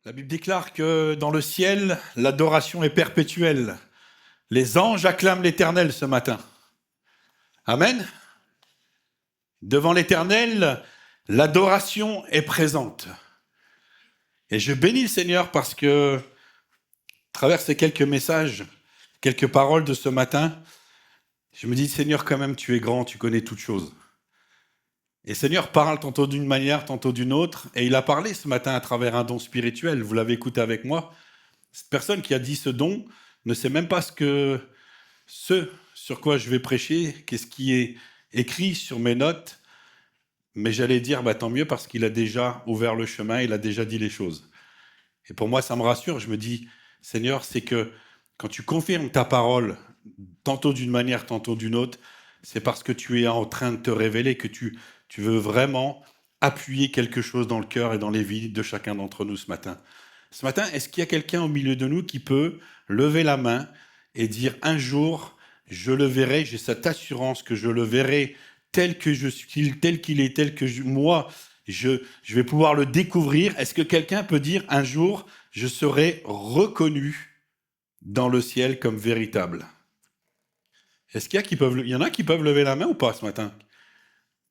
La Bible déclare que dans le ciel, l'adoration est perpétuelle. Les anges acclament l'Éternel ce matin. Amen. Devant l'Éternel, l'adoration est présente. Et je bénis le Seigneur parce que, à travers ces quelques messages, quelques paroles de ce matin, je me dis, Seigneur, quand même, tu es grand, tu connais toutes choses. Et Seigneur parle tantôt d'une manière, tantôt d'une autre, et il a parlé ce matin à travers un don spirituel. Vous l'avez écouté avec moi. Cette personne qui a dit ce don ne sait même pas ce sur quoi je vais prêcher, qu'est-ce qui est écrit sur mes notes, mais j'allais dire, tant mieux parce qu'il a déjà ouvert le chemin, il a déjà dit les choses. Et pour moi, ça me rassure, je me dis, Seigneur, c'est que quand tu confirmes ta parole, tantôt d'une manière, tantôt d'une autre, c'est parce que tu es en train de te révéler, que tu veux vraiment appuyer quelque chose dans le cœur et dans les vies de chacun d'entre nous ce matin. Ce matin, est-ce qu'il y a quelqu'un au milieu de nous qui peut lever la main et dire un jour, je le verrai, j'ai cette assurance que je le verrai tel que je suis, tel qu'il est, tel que moi, je vais pouvoir le découvrir. Est-ce que quelqu'un peut dire un jour, je serai reconnu dans le ciel comme véritable? Est-ce qu'il y en a qui peuvent lever la main ou pas ce matin?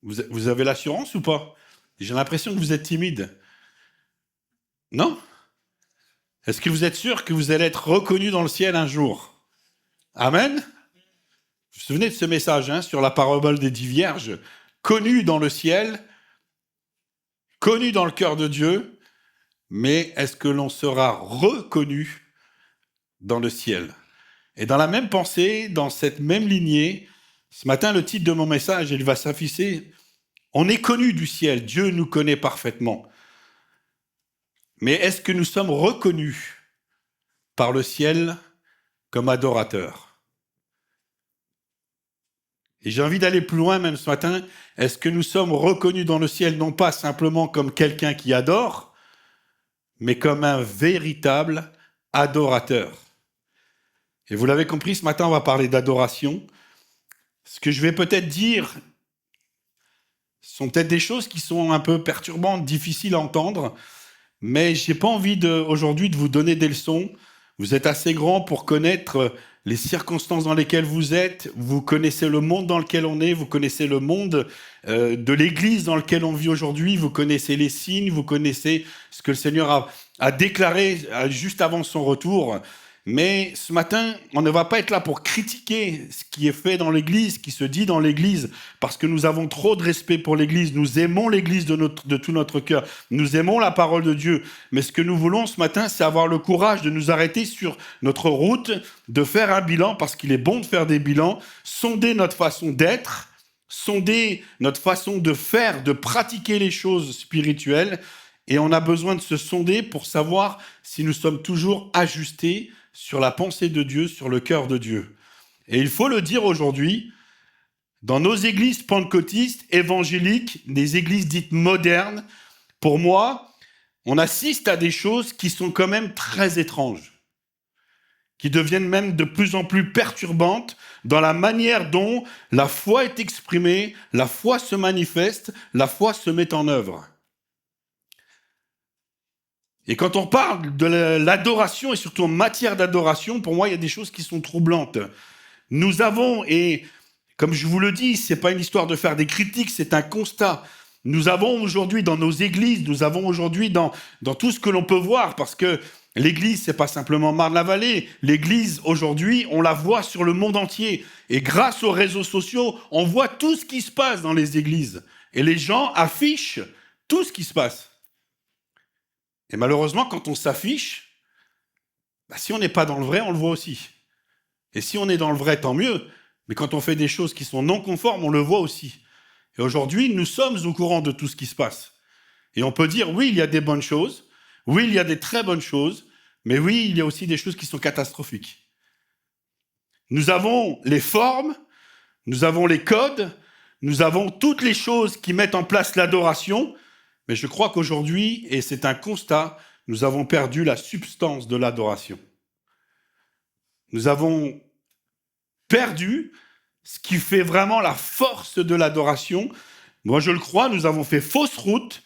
Vous avez l'assurance ou pas? J'ai l'impression que vous êtes timide. Non? Est-ce que vous êtes sûr que vous allez être reconnu dans le ciel un jour? Amen? Vous vous souvenez de ce message sur la parabole des 10 vierges? Connues dans le ciel, connues dans le cœur de Dieu, mais est-ce que l'on sera reconnu dans le ciel? Et dans la même pensée, dans cette même lignée, ce matin, le titre de mon message, il va s'afficher. On est connu du ciel, Dieu nous connaît parfaitement. Mais est-ce que nous sommes reconnus par le ciel comme adorateurs? Et j'ai envie d'aller plus loin même ce matin. Est-ce que nous sommes reconnus dans le ciel non pas simplement comme quelqu'un qui adore, mais comme un véritable adorateur? Et vous l'avez compris, ce matin, on va parler d'adoration. Ce que je vais peut-être dire sont peut-être des choses qui sont un peu perturbantes, difficiles à entendre, mais je n'ai pas envie aujourd'hui de vous donner des leçons. Vous êtes assez grand pour connaître les circonstances dans lesquelles vous êtes, vous connaissez le monde dans lequel on est, vous connaissez le monde de l'Église dans lequel on vit aujourd'hui, vous connaissez les signes, vous connaissez ce que le Seigneur a déclaré juste avant son retour. Mais ce matin, on ne va pas être là pour critiquer ce qui est fait dans l'Église, ce qui se dit dans l'Église, parce que nous avons trop de respect pour l'Église, nous aimons l'Église de tout notre cœur, nous aimons la parole de Dieu. Mais ce que nous voulons ce matin, c'est avoir le courage de nous arrêter sur notre route, de faire un bilan, parce qu'il est bon de faire des bilans, sonder notre façon d'être, sonder notre façon de faire, de pratiquer les choses spirituelles, et on a besoin de se sonder pour savoir si nous sommes toujours ajustés sur la pensée de Dieu, sur le cœur de Dieu. Et il faut le dire aujourd'hui, dans nos églises pentecôtistes, évangéliques, des églises dites modernes, pour moi, on assiste à des choses qui sont quand même très étranges, qui deviennent même de plus en plus perturbantes dans la manière dont la foi est exprimée, la foi se manifeste, la foi se met en œuvre. Et quand on parle de l'adoration, et surtout en matière d'adoration, pour moi, il y a des choses qui sont troublantes. Nous avons, et comme je vous le dis, c'est pas une histoire de faire des critiques, c'est un constat. Nous avons aujourd'hui dans nos églises, nous avons aujourd'hui dans tout ce que l'on peut voir, parce que l'église, c'est pas simplement Marne-la-Vallée. L'église, aujourd'hui, on la voit sur le monde entier. Et grâce aux réseaux sociaux, on voit tout ce qui se passe dans les églises. Et les gens affichent tout ce qui se passe. Et malheureusement, quand on s'affiche, si on n'est pas dans le vrai, on le voit aussi. Et si on est dans le vrai, tant mieux. Mais quand on fait des choses qui sont non conformes, on le voit aussi. Et aujourd'hui, nous sommes au courant de tout ce qui se passe. Et on peut dire, oui, il y a des bonnes choses. Oui, il y a des très bonnes choses. Mais oui, il y a aussi des choses qui sont catastrophiques. Nous avons les formes, nous avons les codes, nous avons toutes les choses qui mettent en place l'adoration. Mais je crois qu'aujourd'hui, et c'est un constat, nous avons perdu la substance de l'adoration. Nous avons perdu ce qui fait vraiment la force de l'adoration. Moi, je le crois, nous avons fait fausse route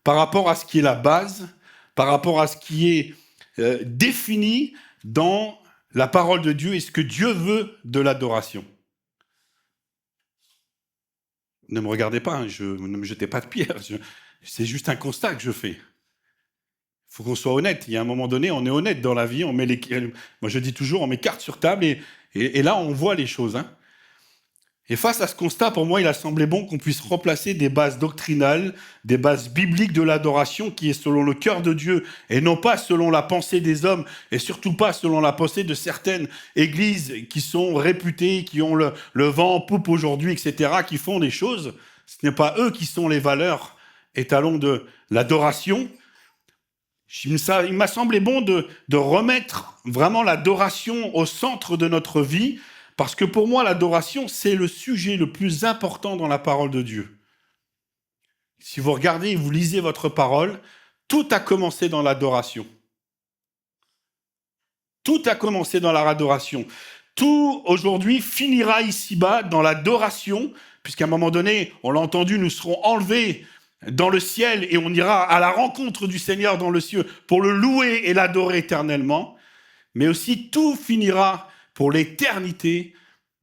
par rapport à ce qui est la base, par rapport à ce qui est défini dans la parole de Dieu et ce que Dieu veut de l'adoration. Ne me regardez pas, ne me jetez pas de pierre, c'est juste un constat que je fais. Il faut qu'on soit honnête. Il y a un moment donné, on est honnête dans la vie, moi je dis toujours, on met carte sur table et là on voit les choses. Hein. Et face à ce constat, pour moi, il a semblé bon qu'on puisse replacer des bases doctrinales, des bases bibliques de l'adoration qui est selon le cœur de Dieu et non pas selon la pensée des hommes et surtout pas selon la pensée de certaines églises qui sont réputées, qui ont le vent en poupe aujourd'hui, etc., qui font des choses. Ce n'est pas eux qui sont les valeurs étalons de l'adoration. Il m'a semblé bon de remettre vraiment l'adoration au centre de notre vie. Parce que pour moi, l'adoration, c'est le sujet le plus important dans la parole de Dieu. Si vous regardez et vous lisez votre parole, tout a commencé dans l'adoration. Tout a commencé dans l'adoration. Tout, aujourd'hui, finira ici-bas dans l'adoration, puisqu'à un moment donné, on l'a entendu, nous serons enlevés dans le ciel et on ira à la rencontre du Seigneur dans le ciel pour le louer et l'adorer éternellement. Mais aussi, tout finira pour l'éternité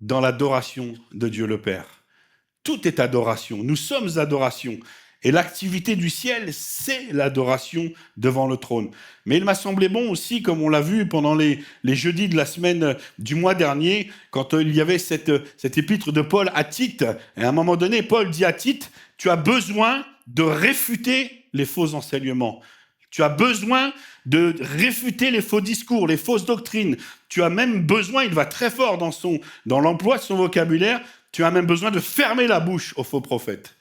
dans l'adoration de Dieu le Père. Tout est adoration. Nous sommes adoration. Et l'activité du ciel, c'est l'adoration devant le trône. Mais il m'a semblé bon aussi, comme on l'a vu pendant les jeudis de la semaine du mois dernier, quand il y avait cette épître de Paul à Tite. Et à un moment donné, Paul dit à Tite, tu as besoin de réfuter les faux enseignements. Tu as besoin de réfuter les faux discours, les fausses doctrines. Tu as même besoin, il va très fort dans l'emploi de son vocabulaire, tu as même besoin de fermer la bouche aux faux prophètes.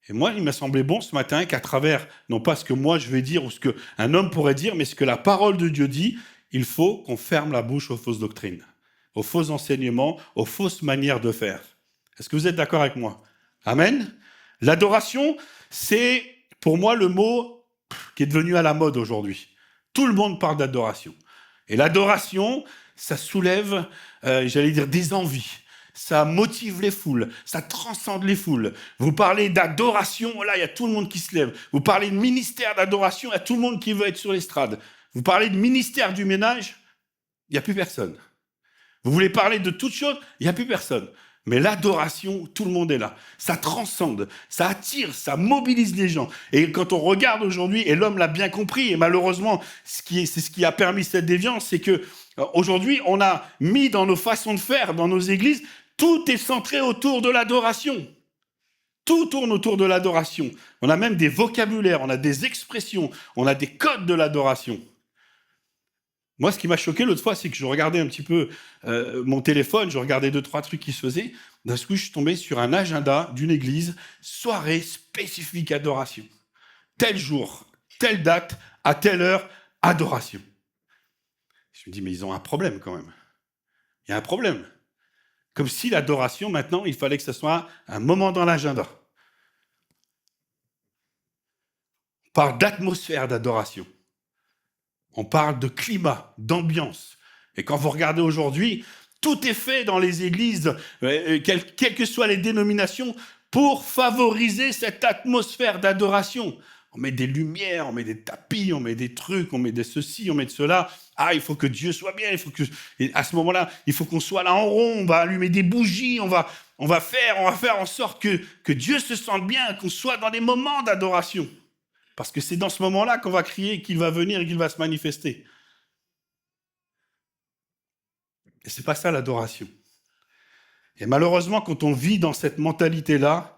Et moi, il m'a semblé bon ce matin qu'à travers, non pas ce que moi je vais dire ou ce qu'un homme pourrait dire, mais ce que la parole de Dieu dit, il faut qu'on ferme la bouche aux fausses doctrines, aux faux enseignements, aux fausses manières de faire. Est-ce que vous êtes d'accord avec moi? Amen. L'adoration, c'est pour moi le mot qui est devenu à la mode aujourd'hui. Tout le monde parle d'adoration. Et l'adoration, ça soulève, j'allais dire, des envies. Ça motive les foules, ça transcende les foules. Vous parlez d'adoration, là, il y a tout le monde qui se lève. Vous parlez de ministère d'adoration, il y a tout le monde qui veut être sur l'estrade. Vous parlez de ministère du ménage, il n'y a plus personne. Vous voulez parler de toutes choses, il n'y a plus personne. Mais l'adoration, tout le monde est là. Ça transcende, ça attire, ça mobilise les gens. Et quand on regarde aujourd'hui, et l'homme l'a bien compris, et malheureusement, c'est ce qui a permis cette déviance, c'est que aujourd'hui, on a mis dans nos façons de faire, dans nos églises, tout est centré autour de l'adoration. Tout tourne autour de l'adoration. On a même des vocabulaires, on a des expressions, on a des codes de l'adoration. Moi, ce qui m'a choqué l'autre fois, c'est que je regardais un petit peu mon téléphone, je regardais 2-3 trucs qui se faisaient. D'un coup, je suis tombé sur un agenda d'une église, soirée spécifique adoration. Tel jour, telle date, à telle heure, adoration. Je me dis, mais ils ont un problème quand même. Il y a un problème. Comme si l'adoration, maintenant, il fallait que ce soit un moment dans l'agenda. On parle d'atmosphère d'adoration. On parle de climat, d'ambiance. Et quand vous regardez aujourd'hui, tout est fait dans les églises, quelles que soient les dénominations, pour favoriser cette atmosphère d'adoration. On met des lumières, on met des tapis, on met des trucs, on met de ceci, on met de cela. Ah, il faut que Dieu soit bien, et à ce moment-là, il faut qu'on soit là en rond, on va allumer des bougies, on va faire en sorte que Dieu se sente bien, qu'on soit dans des moments d'adoration. Parce que c'est dans ce moment-là qu'on va crier qu'il va venir et qu'il va se manifester. Et c'est pas ça l'adoration. Et malheureusement, quand on vit dans cette mentalité-là,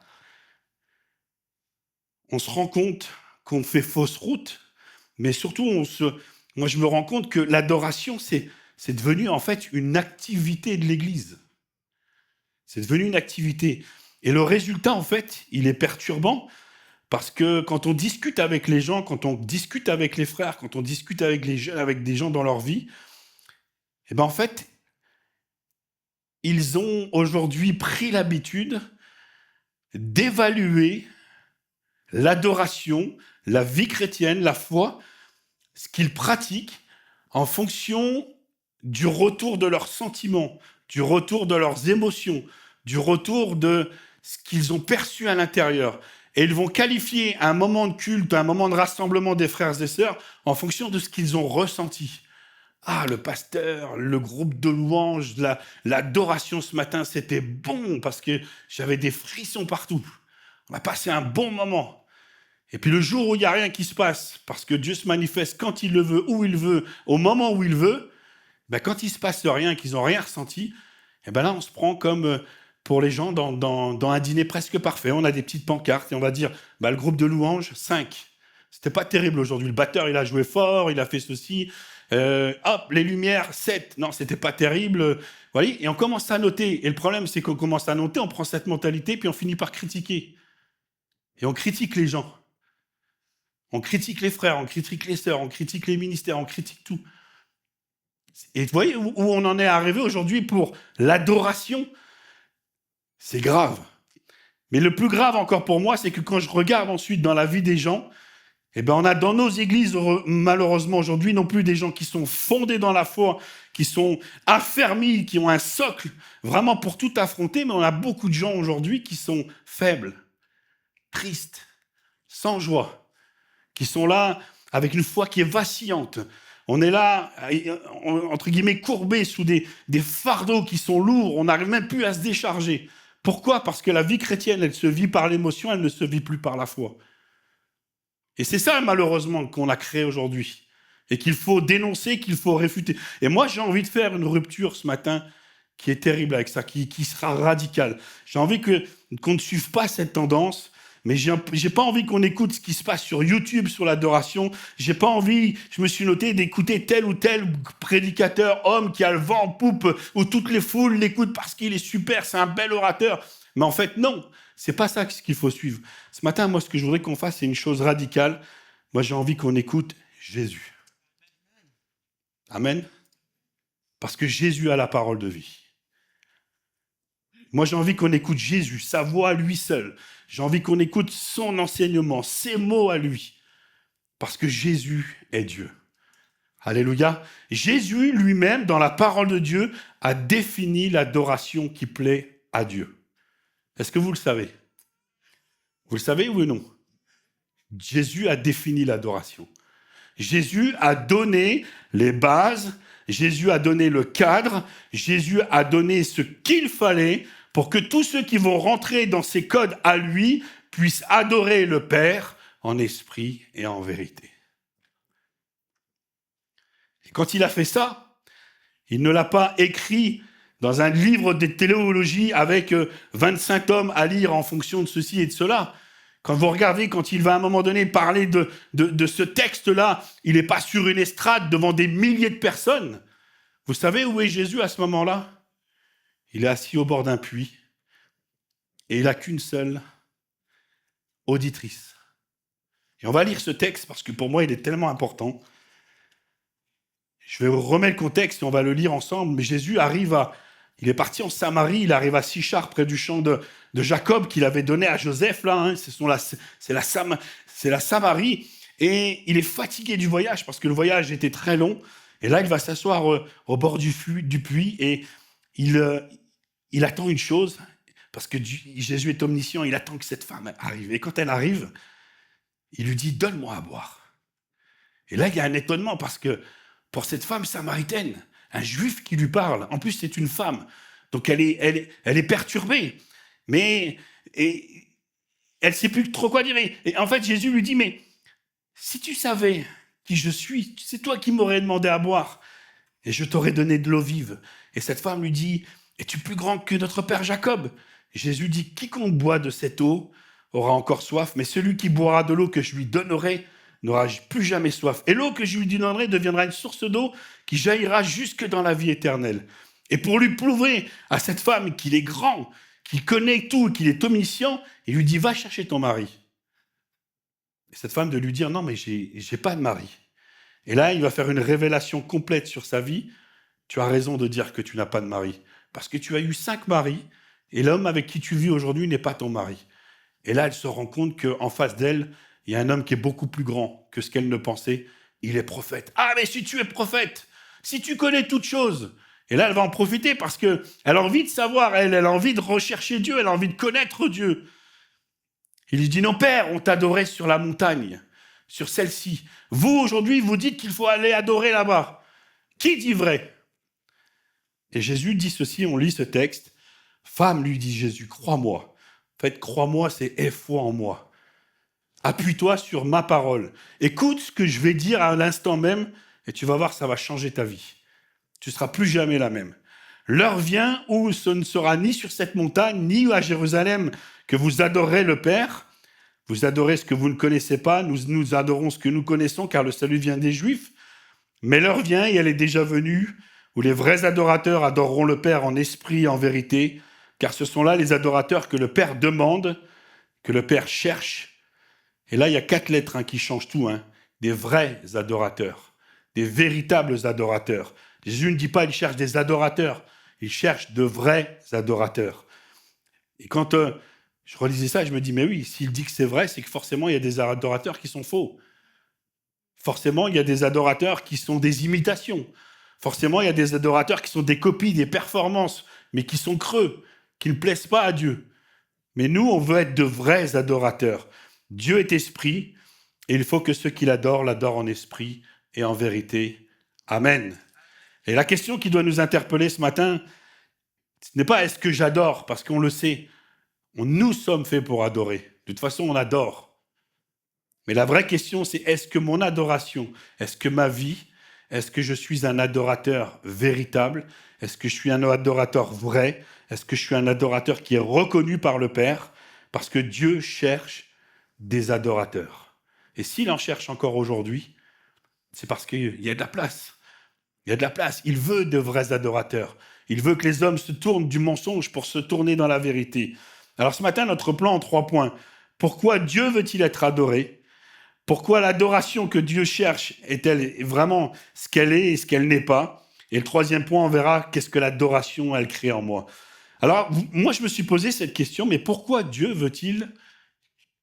on se rend compte qu'on fait fausse route, mais surtout, moi je me rends compte que l'adoration, c'est devenu en fait une activité de l'Église. C'est devenu une activité. Et le résultat, en fait, il est perturbant, parce que quand on discute avec les gens, quand on discute avec les frères, quand on discute avec les jeunes, avec des gens dans leur vie, eh ben en fait, ils ont aujourd'hui pris l'habitude d'évaluer l'adoration, la vie chrétienne, la foi, ce qu'ils pratiquent en fonction du retour de leurs sentiments, du retour de leurs émotions, du retour de ce qu'ils ont perçu à l'intérieur. Et ils vont qualifier un moment de culte, un moment de rassemblement des frères et sœurs en fonction de ce qu'ils ont ressenti. Ah, le pasteur, le groupe de louanges, l'adoration ce matin, c'était bon parce que j'avais des frissons partout. On a passé un bon moment. Et puis le jour où il n'y a rien qui se passe, parce que Dieu se manifeste quand il le veut, où il veut, au moment où il veut, ben quand il ne se passe rien, qu'ils n'ont rien ressenti, et ben là on se prend comme pour les gens dans un dîner presque parfait. On a des petites pancartes et on va dire, ben, le groupe de louanges, 5. C'était pas terrible aujourd'hui. Le batteur, il a joué fort, il a fait ceci. Hop, les lumières, 7. Non, c'était pas terrible. Voilà. Et on commence à noter. Et le problème, c'est qu'on commence à noter, on prend cette mentalité, puis on finit par critiquer. Et on critique les gens. On critique les frères, on critique les sœurs, on critique les ministères, on critique tout. Et vous voyez où on en est arrivé aujourd'hui pour l'adoration? C'est grave. Mais le plus grave encore pour moi, c'est que quand je regarde ensuite dans la vie des gens, eh ben on a dans nos églises, malheureusement aujourd'hui, non plus des gens qui sont fondés dans la foi, qui sont affermis, qui ont un socle vraiment pour tout affronter, mais on a beaucoup de gens aujourd'hui qui sont faibles, tristes, sans joie, qui sont là avec une foi qui est vacillante. On est là, entre guillemets, courbés sous des fardeaux qui sont lourds, on n'arrive même plus à se décharger. Pourquoi? Parce que la vie chrétienne, elle se vit par l'émotion, elle ne se vit plus par la foi. Et c'est ça, malheureusement, qu'on a créé aujourd'hui. Et qu'il faut dénoncer, qu'il faut réfuter. Et moi, j'ai envie de faire une rupture ce matin qui est terrible avec ça, qui sera radicale. J'ai envie qu'on ne suive pas cette tendance, mais j'ai pas envie qu'on écoute ce qui se passe sur YouTube, sur l'adoration. J'ai pas envie, je me suis noté, d'écouter tel ou tel prédicateur, homme qui a le vent en poupe, où toutes les foules l'écoutent parce qu'il est super, c'est un bel orateur. Mais en fait, non. C'est pas ça qu'il faut suivre. Ce matin, moi, ce que je voudrais qu'on fasse, c'est une chose radicale. Moi, j'ai envie qu'on écoute Jésus. Amen. Parce que Jésus a la parole de vie. Moi, j'ai envie qu'on écoute Jésus, sa voix à lui seul. J'ai envie qu'on écoute son enseignement, ses mots à lui. Parce que Jésus est Dieu. Alléluia. Jésus lui-même, dans la parole de Dieu, a défini l'adoration qui plaît à Dieu. Est-ce que vous le savez? Vous le savez ou non? Jésus a défini l'adoration. Jésus a donné les bases, Jésus a donné le cadre, Jésus a donné ce qu'il fallait pour que tous ceux qui vont rentrer dans ces codes à lui puissent adorer le Père en esprit et en vérité. Et quand il a fait ça, il ne l'a pas écrit dans un livre de théologie avec 25 tomes à lire en fonction de ceci et de cela. Quand vous regardez, quand il va à un moment donné parler de ce texte-là, il n'est pas sur une estrade devant des milliers de personnes. Vous savez où est Jésus à ce moment-là? Il est assis au bord d'un puits et il n'a qu'une seule auditrice. Et on va lire ce texte parce que pour moi, il est tellement important. Je vais vous remettre le contexte et on va le lire ensemble. Mais Jésus il est parti en Samarie, il arrive à Sichar, près du champ de Jacob qu'il avait donné à Joseph. Là, hein, c'est la Samarie. Et il est fatigué du voyage parce que le voyage était très long. Et là, il va s'asseoir au bord du puits et il attend une chose, parce que Jésus est omniscient, il attend que cette femme arrive. Et quand elle arrive, il lui dit « Donne-moi à boire ». Et là, il y a un étonnement parce que pour cette femme samaritaine, un juif qui lui parle, en plus c'est une femme, donc elle est perturbée, mais elle ne sait plus trop quoi dire. Et en fait, Jésus lui dit « Mais si tu savais qui je suis, c'est toi qui m'aurais demandé à boire, et je t'aurais donné de l'eau vive. » Et cette femme lui dit « Es-tu plus grand que notre père Jacob ?» Et Jésus dit « Quiconque boit de cette eau aura encore soif, mais celui qui boira de l'eau que je lui donnerai n'aura plus jamais soif. Et l'eau que je lui donnerai deviendra une source d'eau qui jaillira jusque dans la vie éternelle. » Et pour lui prouver à cette femme qu'il est grand, qu'il connaît tout, qu'il est omniscient, il lui dit « Va chercher ton mari. » Et cette femme de lui dire « Non, mais j'ai pas de mari. » Et là, il va faire une révélation complète sur sa vie. « Tu as raison de dire que tu n'as pas de mari, parce que tu as eu 5 maris, et l'homme avec qui tu vis aujourd'hui n'est pas ton mari. » Et là, elle se rend compte qu'en face d'elle, il y a un homme qui est beaucoup plus grand que ce qu'elle ne pensait. Il est prophète. « Ah, mais si tu es prophète, si tu connais toutes choses !» Et là, elle va en profiter parce qu'elle a envie de savoir, elle a envie de rechercher Dieu, elle a envie de connaître Dieu. Il lui dit, nos pères ont adoré sur la montagne, sur celle-ci. Vous, aujourd'hui, vous dites qu'il faut aller adorer là-bas. Qui dit vrai? Et Jésus dit ceci, on lit ce texte. Femme, lui dit Jésus, crois-moi. En fait, crois-moi, c'est aie foi en moi. Appuie-toi sur ma parole. Écoute ce que je vais dire à l'instant même et tu vas voir, ça va changer ta vie. Tu ne seras plus jamais la même. L'heure vient où ce ne sera ni sur cette montagne, ni à Jérusalem que vous adorerez le Père. Vous adorez ce que vous ne connaissez pas, nous adorons ce que nous connaissons, car le salut vient des Juifs. Mais l'heure vient, et elle est déjà venue, où les vrais adorateurs adoreront le Père en esprit et en vérité, car ce sont là les adorateurs que le Père demande, que le Père cherche. Et là, il y a 4 lettres qui changent tout. Des vrais adorateurs, des véritables adorateurs. Jésus ne dit pas qu'il cherche des adorateurs, il cherche de vrais adorateurs. Et quand je relisais ça, je me dis, mais oui, s'il dit que c'est vrai, c'est que forcément, il y a des adorateurs qui sont faux. Forcément, il y a des adorateurs qui sont des imitations. Forcément, il y a des adorateurs qui sont des copies, des performances, mais qui sont creux, qui ne plaisent pas à Dieu. Mais nous, on veut être de vrais adorateurs. Dieu est esprit, et il faut que ceux qui l'adorent en esprit et en vérité. Amen. Et la question qui doit nous interpeller ce matin, ce n'est pas est-ce que j'adore, parce qu'on le sait, nous sommes faits pour adorer. De toute façon, on adore. Mais la vraie question, c'est est-ce que mon adoration, est-ce que ma vie, est-ce que je suis un adorateur véritable? Est-ce que je suis un adorateur vrai? Est-ce que je suis un adorateur qui est reconnu par le Père? Parce que Dieu cherche des adorateurs. Et s'il en cherche encore aujourd'hui, c'est parce qu'il y a de la place. Il y a de la place. Il veut de vrais adorateurs. Il veut que les hommes se tournent du mensonge pour se tourner dans la vérité. Alors ce matin, notre plan en 3 points. Pourquoi Dieu veut-il être adoré? Pourquoi l'adoration que Dieu cherche est-elle vraiment ce qu'elle est et ce qu'elle n'est pas? Et le 3e point, on verra qu'est-ce que l'adoration, elle crée en moi. Alors, moi, je me suis posé cette question, mais pourquoi Dieu veut-il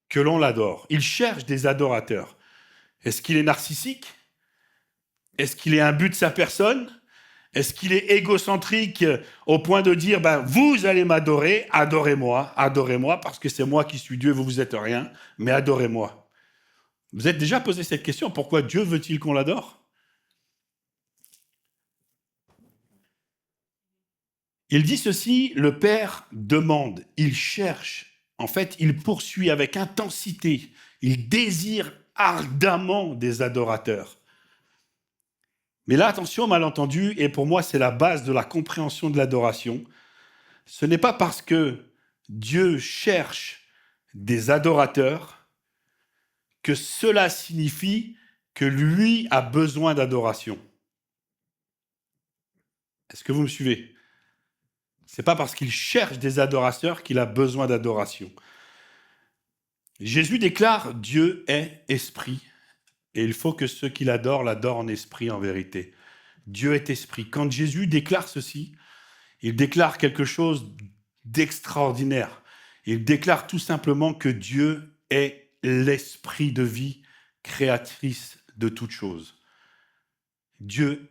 que l'on l'adore? Il cherche des adorateurs. Est-ce qu'il est narcissique? Est-ce qu'il est imbu de sa personne? Est-ce qu'il est égocentrique au point de dire, vous allez m'adorer, adorez-moi, parce que c'est moi qui suis Dieu, vous êtes rien, mais adorez-moi. Vous êtes déjà posé cette question, pourquoi Dieu veut-il qu'on l'adore? Il dit ceci, le Père demande, il cherche, en fait, il poursuit avec intensité, il désire ardemment des adorateurs. Mais là, attention, malentendu, et pour moi, c'est la base de la compréhension de l'adoration. Ce n'est pas parce que Dieu cherche des adorateurs que cela signifie que lui a besoin d'adoration. Est-ce que vous me suivez? C'est pas parce qu'il cherche des adorateurs qu'il a besoin d'adoration. Jésus déclare « Dieu est esprit » et il faut que ceux qui l'adorent en esprit, en vérité. Dieu est esprit. Quand Jésus déclare ceci, il déclare quelque chose d'extraordinaire. Il déclare tout simplement que Dieu est l'esprit de vie créatrice de toutes choses. Dieu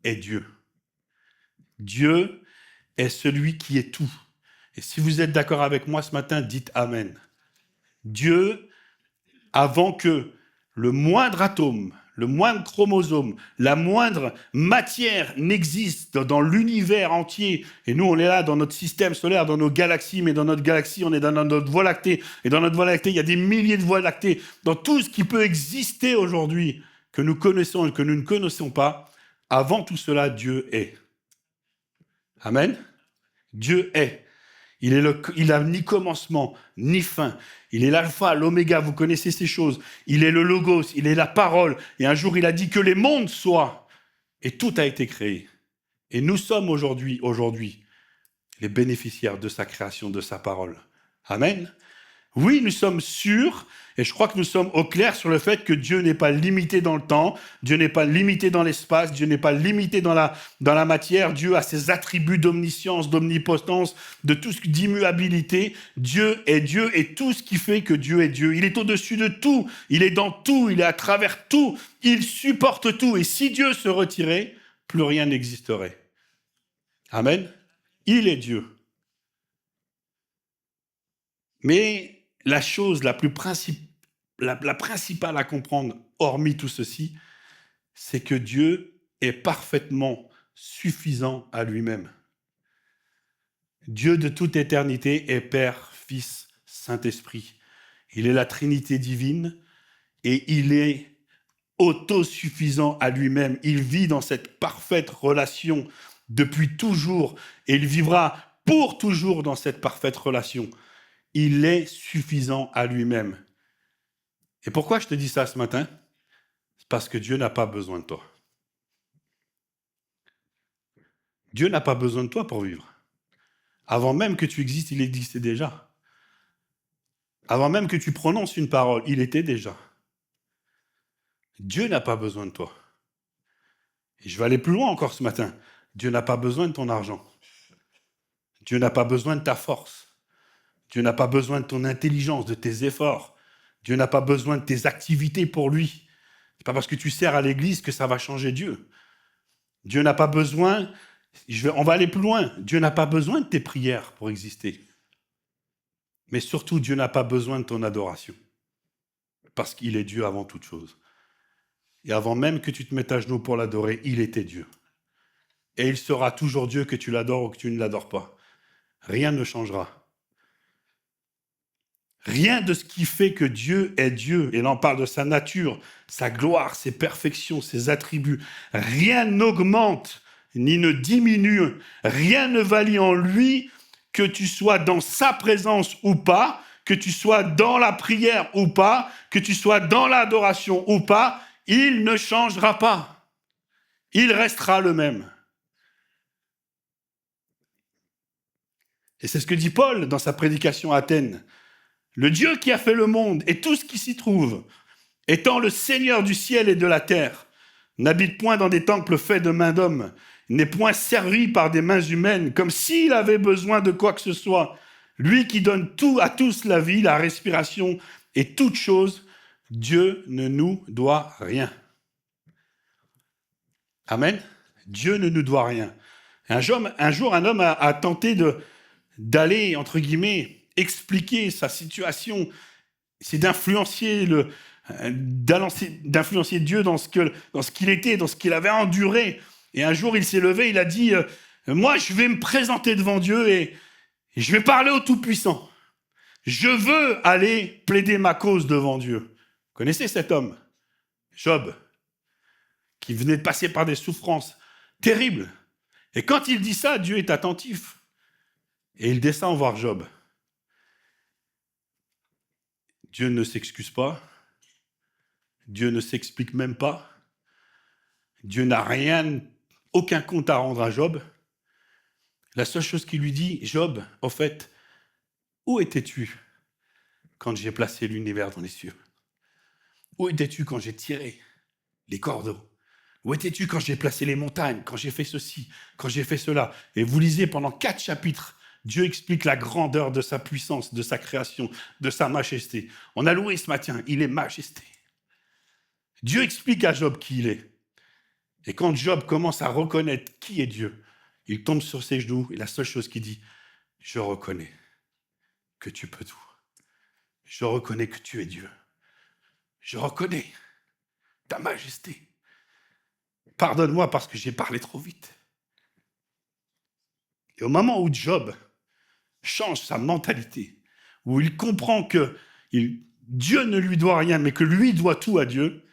est Dieu. Dieu est celui qui est tout. Et si vous êtes d'accord avec moi ce matin, dites Amen. Dieu, avant que le moindre atome, le moindre chromosome, la moindre matière n'existe dans l'univers entier, et nous on est là dans notre système solaire, dans nos galaxies, mais dans notre galaxie on est dans notre Voie lactée, et dans notre Voie lactée il y a des milliers de voies lactées, dans tout ce qui peut exister aujourd'hui, que nous connaissons et que nous ne connaissons pas, avant tout cela Dieu est. Amen. Dieu est. Il n'a ni commencement, ni fin. Il est l'alpha, l'oméga, vous connaissez ces choses. Il est le logos, il est la parole. Et un jour, il a dit que les mondes soient. Et tout a été créé. Et nous sommes aujourd'hui, les bénéficiaires de sa création, de sa parole. Amen. Oui, nous sommes sûrs, et je crois que nous sommes au clair sur le fait que Dieu n'est pas limité dans le temps, Dieu n'est pas limité dans l'espace, Dieu n'est pas limité dans la matière, Dieu a ses attributs d'omniscience, d'omnipotence, de tout ce d'immuabilité. Dieu et tout ce qui fait que Dieu est Dieu. Il est au-dessus de tout, il est dans tout, il est à travers tout, il supporte tout. Et si Dieu se retirait, plus rien n'existerait. Amen. Il est Dieu. Mais la chose la principale à comprendre, hormis tout ceci, c'est que Dieu est parfaitement suffisant à lui-même. Dieu de toute éternité est Père, Fils, Saint-Esprit. Il est la Trinité divine et il est autosuffisant à lui-même. Il vit dans cette parfaite relation depuis toujours et il vivra pour toujours dans cette parfaite relation. Il est suffisant à lui-même. Et pourquoi je te dis ça ce matin? C'est parce que Dieu n'a pas besoin de toi. Dieu n'a pas besoin de toi pour vivre. Avant même que tu existes, il existait déjà. Avant même que tu prononces une parole, il était déjà. Dieu n'a pas besoin de toi. Et je vais aller plus loin encore ce matin. Dieu n'a pas besoin de ton argent. Dieu n'a pas besoin de ta force. Dieu n'a pas besoin de ton intelligence, de tes efforts. Dieu n'a pas besoin de tes activités pour lui. C'est pas parce que tu sers à l'église que ça va changer Dieu. Dieu n'a pas besoin, on va aller plus loin, Dieu n'a pas besoin de tes prières pour exister. Mais surtout, Dieu n'a pas besoin de ton adoration. Parce qu'il est Dieu avant toute chose. Et avant même que tu te mettes à genoux pour l'adorer, il était Dieu. Et il sera toujours Dieu que tu l'adores ou que tu ne l'adores pas. Rien ne changera. Rien de ce qui fait que Dieu est Dieu, et là on parle de sa nature, sa gloire, ses perfections, ses attributs, rien n'augmente ni ne diminue, rien ne valide en lui, que tu sois dans sa présence ou pas, que tu sois dans la prière ou pas, que tu sois dans l'adoration ou pas, il ne changera pas. Il restera le même. Et c'est ce que dit Paul dans sa prédication à Athènes. Le Dieu qui a fait le monde et tout ce qui s'y trouve, étant le Seigneur du ciel et de la terre, n'habite point dans des temples faits de mains d'hommes, n'est point servi par des mains humaines, comme s'il avait besoin de quoi que ce soit. Lui qui donne tout à tous la vie, la respiration et toute chose, Dieu ne nous doit rien. Amen. Dieu ne nous doit rien. Un jour, un homme a tenté d'aller, entre guillemets, expliquer sa situation, c'est d'influencer Dieu dans ce qu'il était, dans ce qu'il avait enduré. Et un jour, il s'est levé, il a dit moi, je vais me présenter devant Dieu et je vais parler au Tout-Puissant. Je veux aller plaider ma cause devant Dieu. Vous connaissez cet homme, Job, qui venait de passer par des souffrances terribles. Et quand il dit ça, Dieu est attentif. Et il descend voir Job. Dieu ne s'excuse pas. Dieu ne s'explique même pas. Dieu n'a aucun compte à rendre à Job. La seule chose qu'il lui dit, Job, au fait, où étais-tu quand j'ai placé l'univers dans les cieux? Où étais-tu quand j'ai tiré les cordeaux? Où étais-tu quand j'ai placé les montagnes, quand j'ai fait ceci, quand j'ai fait cela? Et vous lisez pendant 4 chapitres, Dieu explique la grandeur de sa puissance, de sa création, de sa majesté. On a loué ce matin, il est majesté. Dieu explique à Job qui il est. Et quand Job commence à reconnaître qui est Dieu, il tombe sur ses genoux et la seule chose qu'il dit, je reconnais que tu peux tout. Je reconnais que tu es Dieu. Je reconnais ta majesté. Pardonne-moi parce que j'ai parlé trop vite. Et au moment où Job change sa mentalité, où il comprend que Dieu ne lui doit rien, mais que lui doit tout à Dieu,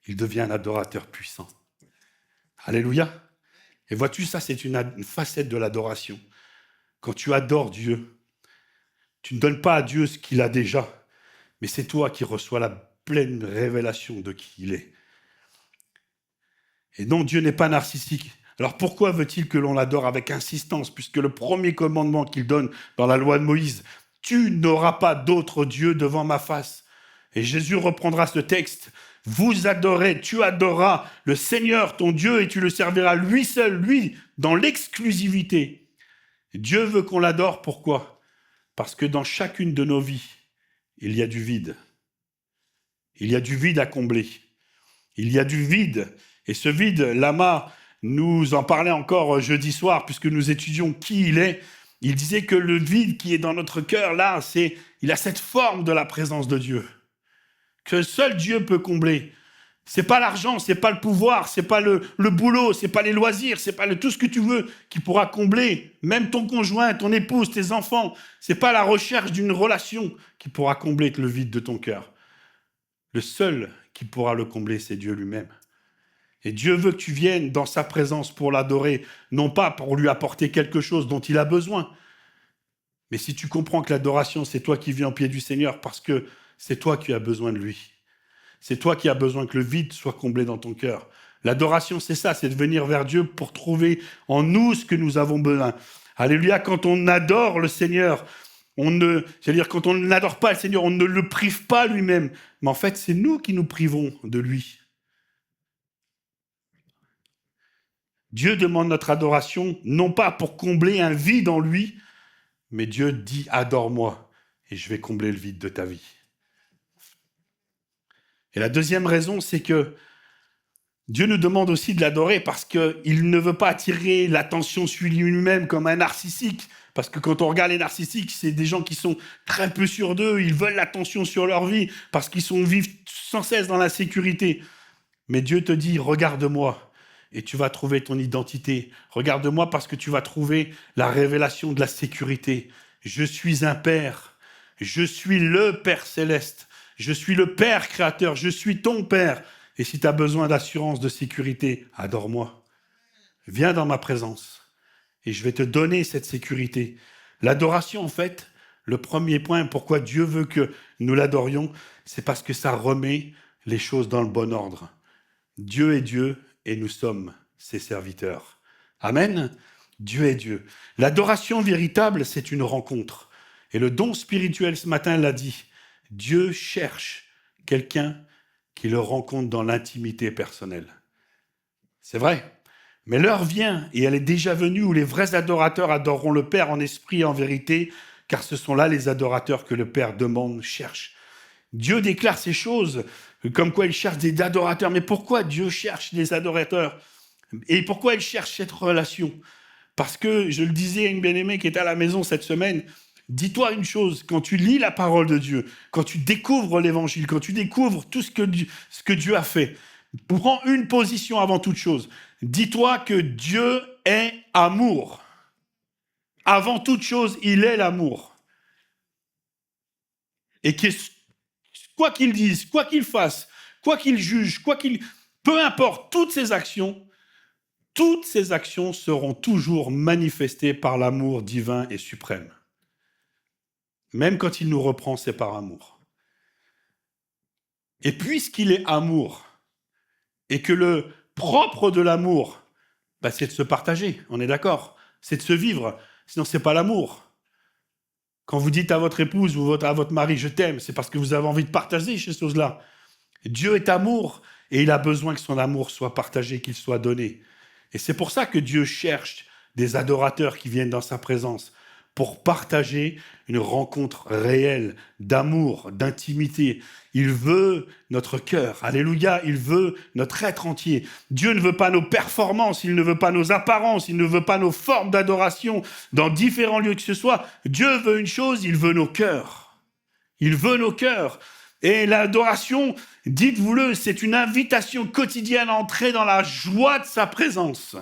il devient un adorateur puissant. Alléluia. Et vois-tu, ça c'est une facette de l'adoration. Quand tu adores Dieu, tu ne donnes pas à Dieu ce qu'il a déjà, mais c'est toi qui reçois la pleine révélation de qui il est. Et non, Dieu n'est pas narcissique. Alors pourquoi veut-il que l'on l'adore avec insistance, puisque le premier commandement qu'il donne dans la loi de Moïse, « Tu n'auras pas d'autre Dieu devant ma face ». Et Jésus reprendra ce texte, « Vous adorez, tu adoreras le Seigneur ton Dieu et tu le serviras lui seul, lui, dans l'exclusivité ». Dieu veut qu'on l'adore, pourquoi? Parce que dans chacune de nos vies, il y a du vide. Il y a du vide à combler. Il y a du vide. Et ce vide, Lama nous en parlait encore jeudi soir, puisque nous étudions qui il est. Il disait que le vide qui est dans notre cœur, là, il a cette forme de la présence de Dieu, que seul Dieu peut combler. C'est pas l'argent, c'est pas le pouvoir, c'est pas le boulot, c'est pas les loisirs, c'est pas tout ce que tu veux qui pourra combler, même ton conjoint, ton épouse, tes enfants. C'est pas la recherche d'une relation qui pourra combler le vide de ton cœur. Le seul qui pourra le combler, c'est Dieu lui-même. Et Dieu veut que tu viennes dans sa présence pour l'adorer, non pas pour lui apporter quelque chose dont il a besoin. Mais si tu comprends que l'adoration, c'est toi qui viens au pied du Seigneur parce que c'est toi qui as besoin de lui. C'est toi qui as besoin que le vide soit comblé dans ton cœur. L'adoration, c'est ça, c'est de venir vers Dieu pour trouver en nous ce que nous avons besoin. Alléluia, quand on adore le Seigneur, quand on n'adore pas le Seigneur, on ne le prive pas lui-même. Mais en fait, c'est nous qui nous privons de lui. Dieu demande notre adoration, non pas pour combler un vide en lui, mais Dieu dit « adore-moi » et je vais combler le vide de ta vie. Et la deuxième raison, c'est que Dieu nous demande aussi de l'adorer parce qu'il ne veut pas attirer l'attention sur lui-même comme un narcissique. Parce que quand on regarde les narcissiques, c'est des gens qui sont très peu sûrs d'eux, ils veulent l'attention sur leur vie parce qu'ils vivent sans cesse dans l'insécurité. Mais Dieu te dit, regarde-moi et tu vas trouver ton identité. Regarde-moi parce que tu vas trouver la révélation de la sécurité. Je suis un Père, je suis le Père céleste. Je suis le Père créateur, je suis ton Père. Et si tu as besoin d'assurance, de sécurité, adore-moi. Viens dans ma présence et je vais te donner cette sécurité. L'adoration, en fait, le premier point, pourquoi Dieu veut que nous l'adorions, c'est parce que ça remet les choses dans le bon ordre. Dieu est Dieu et nous sommes ses serviteurs. Amen. Dieu est Dieu. L'adoration véritable, c'est une rencontre. Et le don spirituel ce matin l'a dit. Dieu cherche quelqu'un qui le rencontre dans l'intimité personnelle. C'est vrai. Mais l'heure vient, et elle est déjà venue, où les vrais adorateurs adoreront le Père en esprit et en vérité, car ce sont là les adorateurs que le Père demande, cherche. Dieu déclare ces choses, comme quoi il cherche des adorateurs. Mais pourquoi Dieu cherche des adorateurs? Et pourquoi il cherche cette relation? Parce que, je le disais à une bien-aimée qui était à la maison cette semaine, dis-toi une chose, quand tu lis la parole de Dieu, quand tu découvres l'évangile, quand tu découvres tout ce que Dieu a fait, prends une position avant toute chose. Dis-toi que Dieu est amour. Avant toute chose, il est l'amour. Et que quoi qu'il dise, quoi qu'il fasse, quoi qu'il juge, peu importe, toutes ces actions seront toujours manifestées par l'amour divin et suprême. Même quand il nous reprend, c'est par amour. Et puisqu'il est amour, et que le propre de l'amour, c'est de se partager, on est d'accord? C'est de se vivre, sinon c'est pas l'amour. Quand vous dites à votre épouse ou à votre mari « je t'aime », c'est parce que vous avez envie de partager ces choses-là. Dieu est amour, et il a besoin que son amour soit partagé, qu'il soit donné. Et c'est pour ça que Dieu cherche des adorateurs qui viennent dans sa présence, pour partager une rencontre réelle d'amour, d'intimité. Il veut notre cœur. Alléluia, il veut notre être entier. Dieu ne veut pas nos performances, il ne veut pas nos apparences, il ne veut pas nos formes d'adoration dans différents lieux que ce soit. Dieu veut une chose, il veut nos cœurs. Il veut nos cœurs. Et l'adoration, dites-vous-le, c'est une invitation quotidienne à entrer dans la joie de sa présence.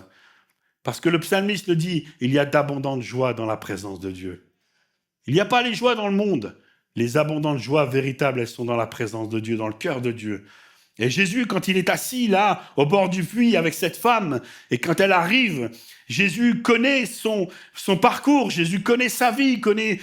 Parce que le psalmiste le dit, il y a d'abondantes joies dans la présence de Dieu. Il n'y a pas les joies dans le monde. Les abondantes joies véritables, elles sont dans la présence de Dieu, dans le cœur de Dieu. Et Jésus, quand il est assis là, au bord du puits avec cette femme, et quand elle arrive, Jésus connaît son parcours, Jésus connaît sa vie, connaît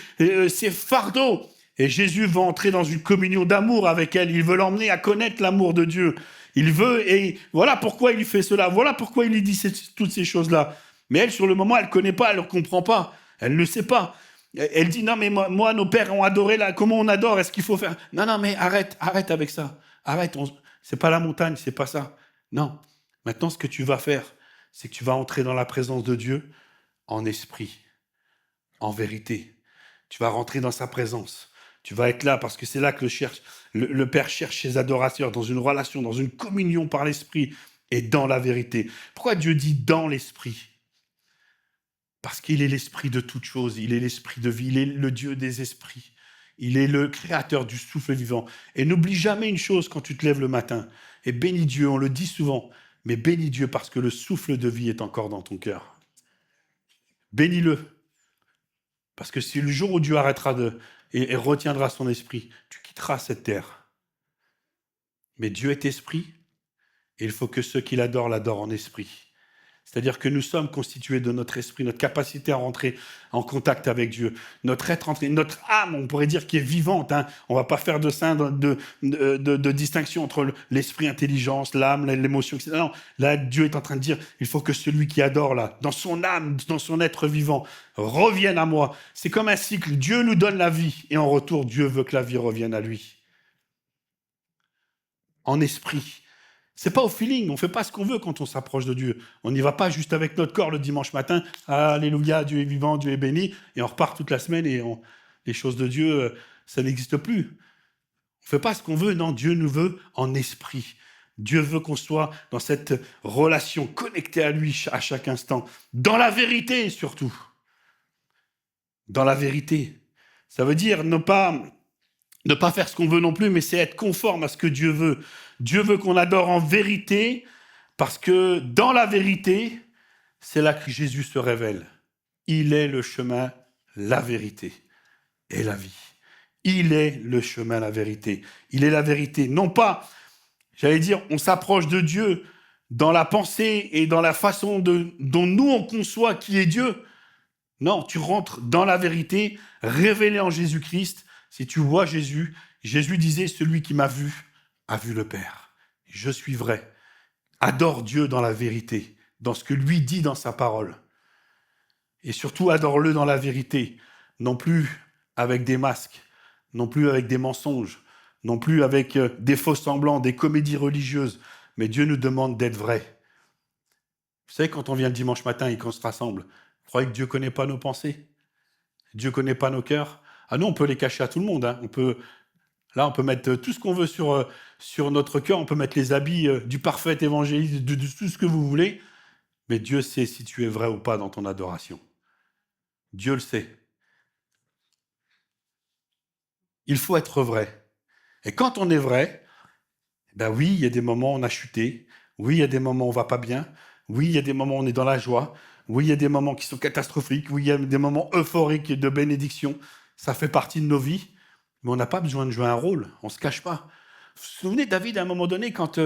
ses fardeaux. Et Jésus va entrer dans une communion d'amour avec elle. Il veut l'emmener à connaître l'amour de Dieu. Il veut, et voilà pourquoi il fait cela, voilà pourquoi il lui dit toutes ces choses-là. Mais elle, sur le moment, elle ne connaît pas, elle ne comprend pas, elle ne sait pas. Elle dit, non, mais moi, nos pères ont adoré là, comment on adore, est-ce qu'il faut faire... Non, mais arrête avec ça, arrête, c'est pas la montagne, c'est pas ça. Non, maintenant, ce que tu vas faire, c'est que tu vas entrer dans la présence de Dieu en esprit, en vérité. Tu vas rentrer dans sa présence. Tu vas être là parce que c'est là que le Père cherche ses adorateurs dans une relation, dans une communion par l'Esprit et dans la vérité. Pourquoi Dieu dit « dans l'Esprit » ? Parce qu'il est l'esprit de toute chose, il est l'esprit de vie, il est le Dieu des esprits. Il est le créateur du souffle vivant. Et n'oublie jamais une chose quand tu te lèves le matin. Et bénis Dieu, on le dit souvent, mais bénis Dieu parce que le souffle de vie est encore dans ton cœur. Bénis-le. Parce que si le jour où Dieu arrêtera et retiendra son esprit, tu quitteras cette terre. Mais Dieu est esprit, et il faut que ceux qui l'adorent en esprit. C'est-à-dire que nous sommes constitués de notre esprit, notre capacité à rentrer en contact avec Dieu, notre être entré, notre âme, on pourrait dire, qui est vivante. Hein. On ne va pas faire de distinction entre l'esprit, intelligence, l'âme, l'émotion, etc. Non, là, Dieu est en train de dire, il faut que celui qui adore, là, dans son âme, dans son être vivant, revienne à moi. C'est comme un cycle. Dieu nous donne la vie, et en retour, Dieu veut que la vie revienne à lui. En esprit. C'est pas au feeling, on fait pas ce qu'on veut quand on s'approche de Dieu. On n'y va pas juste avec notre corps le dimanche matin, alléluia, Dieu est vivant, Dieu est béni, et on repart toute la semaine et les choses de Dieu, ça n'existe plus. On fait pas ce qu'on veut, non, Dieu nous veut en esprit. Dieu veut qu'on soit dans cette relation connectée à lui à chaque instant, dans la vérité surtout. Dans la vérité. Ça veut dire ne pas faire ce qu'on veut non plus, mais c'est être conforme à ce que Dieu veut. Dieu veut qu'on adore en vérité, parce que dans la vérité, c'est là que Jésus se révèle. Il est le chemin, la vérité et la vie. Il est le chemin, la vérité. Il est la vérité. Non pas, j'allais dire, on s'approche de Dieu dans la pensée et dans la façon dont nous on conçoit qui est Dieu. Non, tu rentres dans la vérité, révélée en Jésus-Christ. Si tu vois Jésus, Jésus disait, celui qui m'a vu a vu le Père. Je suis vrai. Adore Dieu dans la vérité, dans ce que lui dit dans sa parole. Et surtout, adore-le dans la vérité, non plus avec des masques, non plus avec des mensonges, non plus avec des faux semblants, des comédies religieuses, mais Dieu nous demande d'être vrai. Vous savez, quand on vient le dimanche matin et qu'on se rassemble, vous croyez que Dieu ne connaît pas nos pensées? Dieu ne connaît pas nos cœurs? Ah non, on peut les cacher à tout le monde. Hein. On peut mettre tout ce qu'on veut sur notre cœur. On peut mettre les habits du parfait évangéliste, de tout ce que vous voulez. Mais Dieu sait si tu es vrai ou pas dans ton adoration. Dieu le sait. Il faut être vrai. Et quand on est vrai, ben oui, il y a des moments où on a chuté. Oui, il y a des moments où on va pas bien. Oui, il y a des moments où on est dans la joie. Oui, il y a des moments qui sont catastrophiques. Oui, il y a des moments euphoriques et de bénédiction. Ça fait partie de nos vies. Mais on n'a pas besoin de jouer un rôle, on ne se cache pas. Vous vous souvenez, David, à un moment donné, quand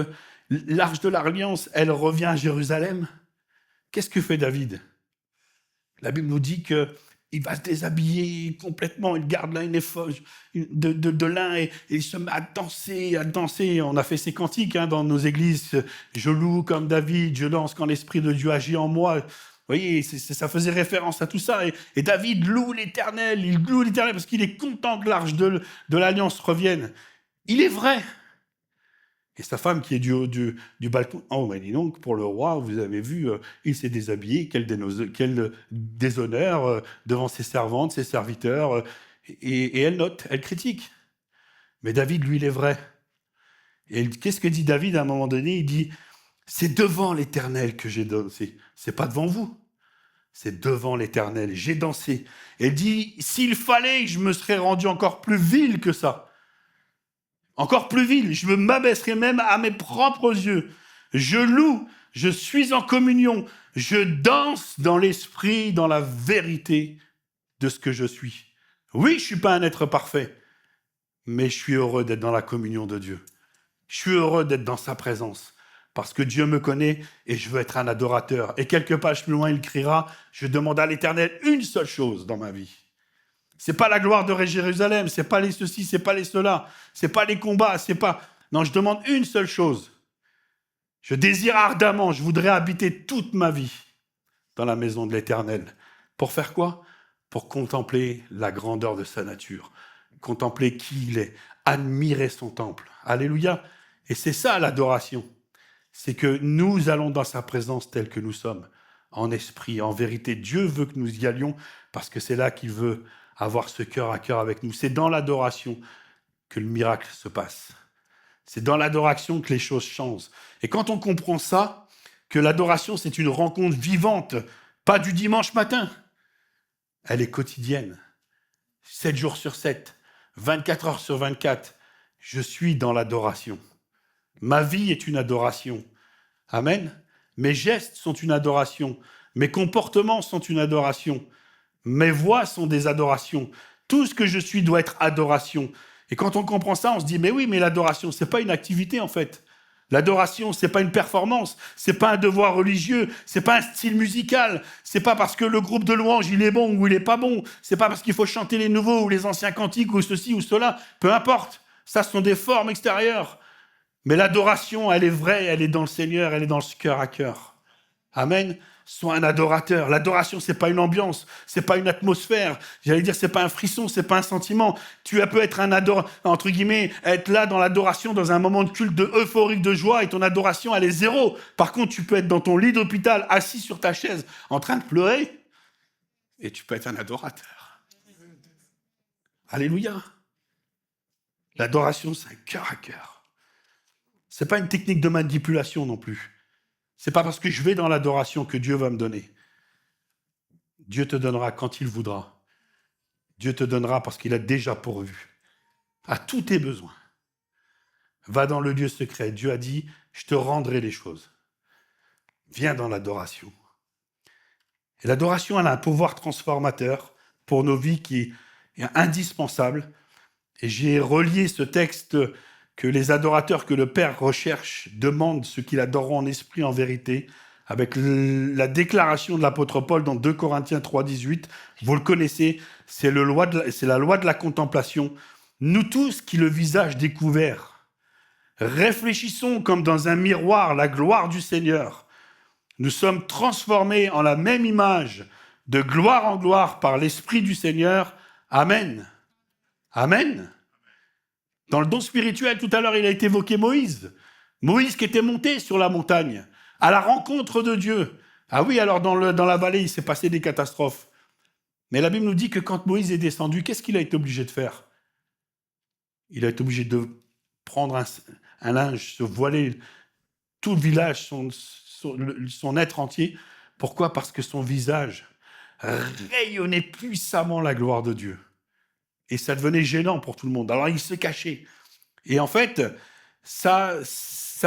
l'arche de l'Alliance, elle revient à Jérusalem, qu'est-ce que fait David? La Bible nous dit qu'il va se déshabiller complètement, il garde là une éphod de lin et il se met à danser, à danser. On a fait ces cantiques hein, dans nos églises. Je loue comme David, je danse quand l'Esprit de Dieu agit en moi. Vous voyez, ça faisait référence à tout ça. Et David loue l'Éternel, il loue l'Éternel parce qu'il est content que l'arche de l'Alliance revienne. Il est vrai. Et sa femme qui est du haut du balcon, oh, mais dis donc, pour le roi, vous avez vu, il s'est déshabillé, quel déshonneur devant ses servantes, ses serviteurs. Et elle note, elle critique. Mais David, lui, il est vrai. Et qu'est-ce que dit David à un moment donné? Il dit, c'est devant l'Éternel que j'ai dansé. C'est pas devant vous. C'est devant l'Éternel. J'ai dansé. Et il dit, s'il fallait, je me serais rendu encore plus vil que ça. Encore plus vil. Je m'abaisserais même à mes propres yeux. Je loue. Je suis en communion. Je danse dans l'esprit, dans la vérité de ce que je suis. Oui, je suis pas un être parfait, mais je suis heureux d'être dans la communion de Dieu. Je suis heureux d'être dans sa présence. Parce que Dieu me connaît et je veux être un adorateur. Et quelques pages plus loin, il criera, je demande à l'Éternel une seule chose dans ma vie. C'est pas la gloire de Jérusalem, c'est pas les ceci, c'est pas les cela, c'est pas les combats, c'est pas... Non, je demande une seule chose. Je désire ardemment, je voudrais habiter toute ma vie dans la maison de l'Éternel. Pour faire quoi? Pour contempler la grandeur de sa nature, contempler qui il est, admirer son temple. Alléluia. Et c'est ça l'adoration. C'est que nous allons dans sa présence telle que nous sommes, en esprit, en vérité. Dieu veut que nous y allions parce que c'est là qu'il veut avoir ce cœur à cœur avec nous. C'est dans l'adoration que le miracle se passe. C'est dans l'adoration que les choses changent. Et quand on comprend ça, que l'adoration, c'est une rencontre vivante, pas du dimanche matin, elle est quotidienne. 7 jours sur 7, 24 heures sur 24, je suis dans l'adoration. Ma vie est une adoration. Amen. Mes gestes sont une adoration. Mes comportements sont une adoration. Mes voix sont des adorations. Tout ce que je suis doit être adoration. Et quand on comprend ça, on se dit, mais oui, mais l'adoration, c'est pas une activité en fait. L'adoration, c'est pas une performance, c'est pas un devoir religieux, c'est pas un style musical, c'est pas parce que le groupe de louange, il est bon ou il est pas bon, c'est pas parce qu'il faut chanter les nouveaux ou les anciens cantiques ou ceci ou cela, peu importe. Ça, ce sont des formes extérieures. Mais l'adoration, elle est vraie, elle est dans le Seigneur, elle est dans le cœur à cœur. Amen. Sois un adorateur. L'adoration, c'est pas une ambiance, c'est pas une atmosphère. J'allais dire, c'est pas un frisson, c'est pas un sentiment. Tu peux être un entre guillemets, être là dans l'adoration, dans un moment de culte euphorique de joie, et ton adoration, elle est zéro. Par contre, tu peux être dans ton lit d'hôpital, assis sur ta chaise, en train de pleurer, et tu peux être un adorateur. Alléluia. L'adoration, c'est un cœur à cœur. C'est pas une technique de manipulation non plus. C'est pas parce que je vais dans l'adoration que Dieu va me donner. Dieu te donnera quand il voudra. Dieu te donnera parce qu'il a déjà pourvu à tous tes besoins. Va dans le lieu secret. Dieu a dit, je te rendrai les choses. Viens dans l'adoration. Et l'adoration, elle a un pouvoir transformateur pour nos vies qui est indispensable. Et j'ai relié ce texte que les adorateurs que le Père recherche demandent ce qu'ils adoreront en esprit, en vérité, avec la déclaration de l'apôtre Paul dans 2 Corinthiens 3,18. Vous le connaissez, c'est la loi de la contemplation. Nous tous qui le visage découvert, réfléchissons comme dans un miroir la gloire du Seigneur. Nous sommes transformés en la même image, de gloire en gloire par l'Esprit du Seigneur. Amen. Amen. Dans le don spirituel, tout à l'heure, il a été évoqué Moïse. Moïse qui était monté sur la montagne, à la rencontre de Dieu. Ah oui, alors dans la vallée, il s'est passé des catastrophes. Mais la Bible nous dit que quand Moïse est descendu, qu'est-ce qu'il a été obligé de faire? Il a été obligé de prendre un linge, se voiler tout le village, son être entier. Pourquoi? Parce que son visage rayonnait puissamment la gloire de Dieu. Et ça devenait gênant pour tout le monde. Alors il se cachait. Et en fait, ça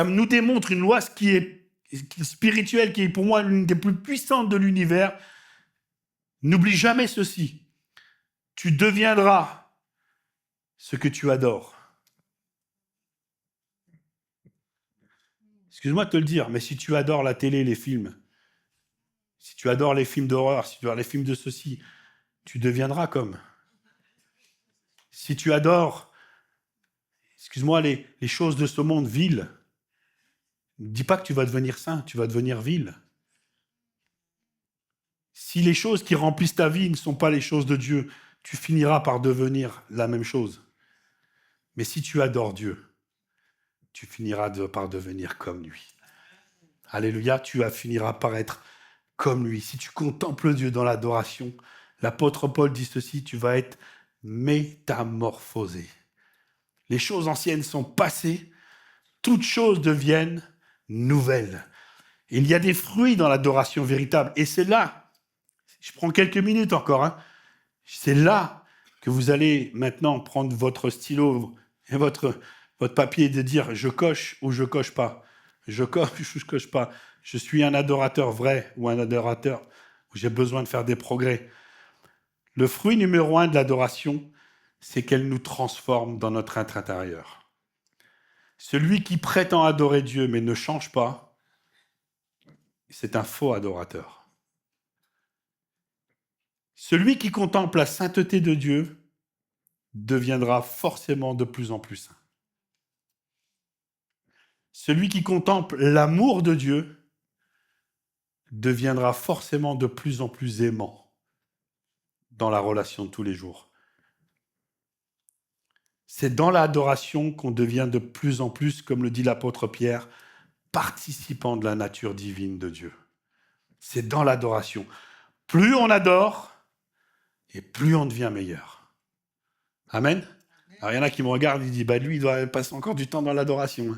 nous démontre une loi qui est spirituelle, qui est pour moi l'une des plus puissantes de l'univers. N'oublie jamais ceci. Tu deviendras ce que tu adores. Excuse-moi de te le dire, mais si tu adores la télé, les films, si tu adores les films d'horreur, si tu adores les films de ceci, tu deviendras comme. Si tu adores, excuse-moi, les choses de ce monde vil, ne dis pas que tu vas devenir saint, tu vas devenir vil. Si les choses qui remplissent ta vie ne sont pas les choses de Dieu, tu finiras par devenir la même chose. Mais si tu adores Dieu, tu finiras par devenir comme lui. Alléluia, tu finiras par être comme lui. Si tu contemples Dieu dans l'adoration, l'apôtre Paul dit ceci, tu vas être métamorphosé. Les choses anciennes sont passées, toutes choses deviennent nouvelles. Il y a des fruits dans l'adoration véritable. Et c'est là, je prends quelques minutes encore, c'est là que vous allez maintenant prendre votre stylo et votre papier et de dire je coche ou je coche pas. Je coche ou je coche pas. Je suis un adorateur vrai ou un adorateur où j'ai besoin de faire des progrès. Le fruit numéro 1 de l'adoration, c'est qu'elle nous transforme dans notre être intérieur. Celui qui prétend adorer Dieu mais ne change pas, c'est un faux adorateur. Celui qui contemple la sainteté de Dieu deviendra forcément de plus en plus saint. Celui qui contemple l'amour de Dieu deviendra forcément de plus en plus aimant dans la relation de tous les jours. C'est dans l'adoration qu'on devient de plus en plus, comme le dit l'apôtre Pierre, participant de la nature divine de Dieu. C'est dans l'adoration. Plus on adore, et plus on devient meilleur. Amen. Alors il y en a qui me regardent et disent, lui, il doit passer encore du temps dans l'adoration.